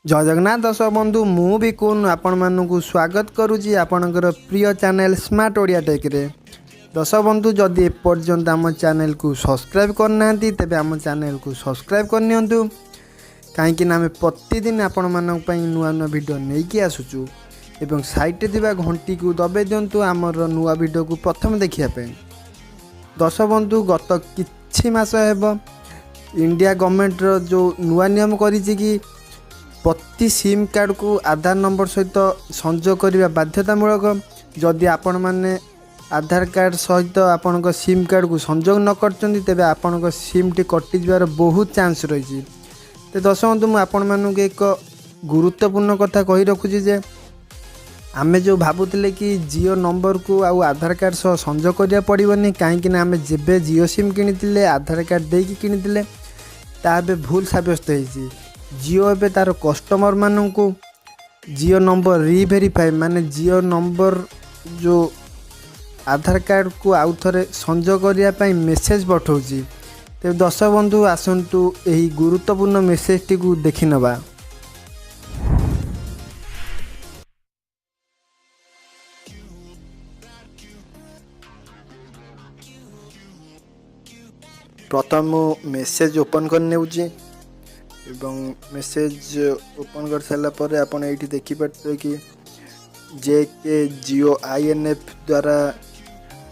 जय जगन्नाथ दर्शक बंधु मु भी कुन आपण मानू स्वागत करुच्ची आपणकर प्रिय चैनल स्मार्ट ओडिया टेक रे। दर्शक बंधु जदि एपर्यंत आम चैनल को सब्सक्राइब करना तेबे आम चैनल को सब्सक्राइब करनियंतु कहीं आम प्रतिदिन आपण मानक नुआ नुआ वीडियो नहीं कि आसुचु एवं साइट दिबा घंटी को दबाई दिंतु आमर नुआ वीडियो को प्रथम देखिए। दर्शक बंधु गत किछि मास हेब इंडिया गवर्नमेंट रो जो नुआ नियम करिछि कि प्रति सिम कार्ड को आधार नंबर सहित संजोग करने बाध्यतामूलक। जदि आपण मैंने आधार कार्ड सहित आपण सिम कार्ड को संजोग न करचंती तेबे आपण सिम टी कटि जबार बहुत चांस रही। तो दर्शक बंधु मुझे आपण मानक एक गुरुत्वपूर्ण कथा कही रखुची जे आमे जो भाबुतिले कि जियो नंबर को आउ आधार कार्ड सह संजोग करिया पड़िबनी कहीं आमे जेबे जियो सिम किनितिले आधार कार्ड देकी किनितिले ता बे भूल साब्यस्त होईची। जियो एबे तार कस्टमर मानू जियो नंबर रिभेरीफाई माने जियो नंबर जो आधार कार्ड को आउ थे संजोग करने मेसेज पठाऊँगी। तेज दर्शक बंधु आसतु यही गुरुत्वपूर्ण मेसेज टी को देखि नबा। प्रथम मेसेज ओपन करने एवं मेसेज ओपन कर सारा पर आपन ये देखिपे कि जे के जियो INF द्वारा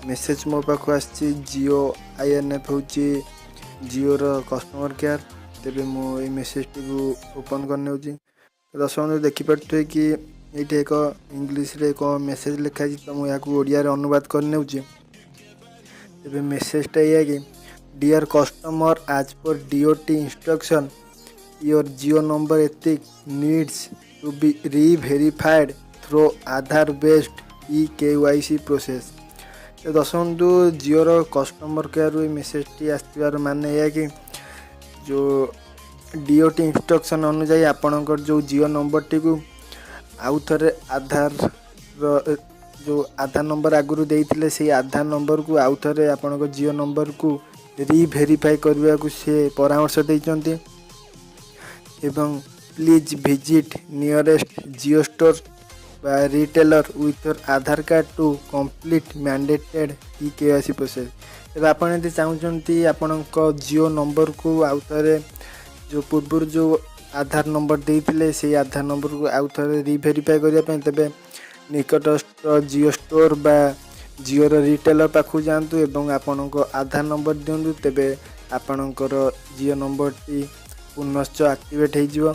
मेसेज मो पाख आसी। जियो INF हूँ जियोर कस्टमर केयर। तेरे मो मेसेज टी ओपन करने दर्शक बंधु देखिपे कि ये एक इंग्लीश रे एक मेसेज लिखाई तो मुझे ओडिया रे अनुवाद करने तेरे मेसेजटा या कि डियर कस्टमर आज पर DOT instruction your Jio number ethic needs to be re-verified through Aadhaar based eKYC process। तो दर्शक जियोर कस्टमर केयर मेसेज टी आसबार माने या कि जो DOT इंस्ट्रक्शन अनुसार आपणकर जो जियो नंबर टी को आउ थे आधार जो आधार नंबर आगुरी देइथिले से आधार नंबर को आउ थे आपणकर जियो नंबर को री-भेरीफाई करने को से परामर्श देइचंती। एवं please visit nearest Jio store बा retailer with your Aadhaar card to complete mandated eKYC process. एवं आपन यदि चाहूँगी आपण जियो नंबर को आउ थे जो पूर्व जो आधार नंबर देइथिले से आधार नंबर को आउ थे री-भेरीफाई करने तेबे निकटस्थ जियो स्टोर बा जियोर रिटेलर पाखु जातु एवं आपण आधार नंबर दिंतु तेबे आपणकर जियो नंबर टी पुनश्च एक्टिवेट हो।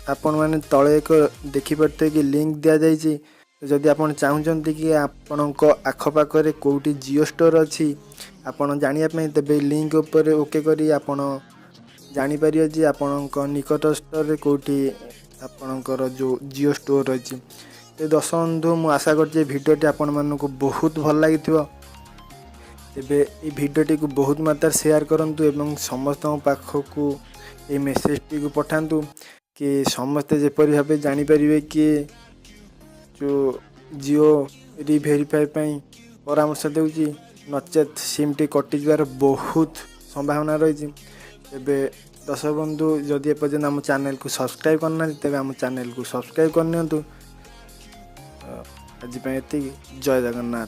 आपण मैंने तले एक देखिपे कि लिंक दि जाइए। जदि आप चाहते कि आपण आखपाखे कौटी जियो स्टोर अच्छी आपड़ जानापी तेरे लिंक उपर ओके करी आपण जापर जे आपण निकटस्थ कौटी आपणकर जो जियो स्टोर अच्छी। तो दर्शक बंधु मुझे आशा कर भिडियोटी आपण मानक बहुत भल लगी तेबे ये भिडियोटी को बहुत मात्रा शेयर करंतु एवं समस्त पाखक ये मेसेज टी को पठातु कि समस्ते जेपरी भाव जानीपर कि जो जियो री-भेरीफाई परामर्श देउची नचेत सिम टी कटि जबार बहुत संभावना रही। तेबे दर्शक बंधु जदि एपर्यंत आम चैनल को सब्सक्राइब करना तेबे आम चैनल को सब्सक्राइब करनियंतु। आज एति जय जगन्नाथ।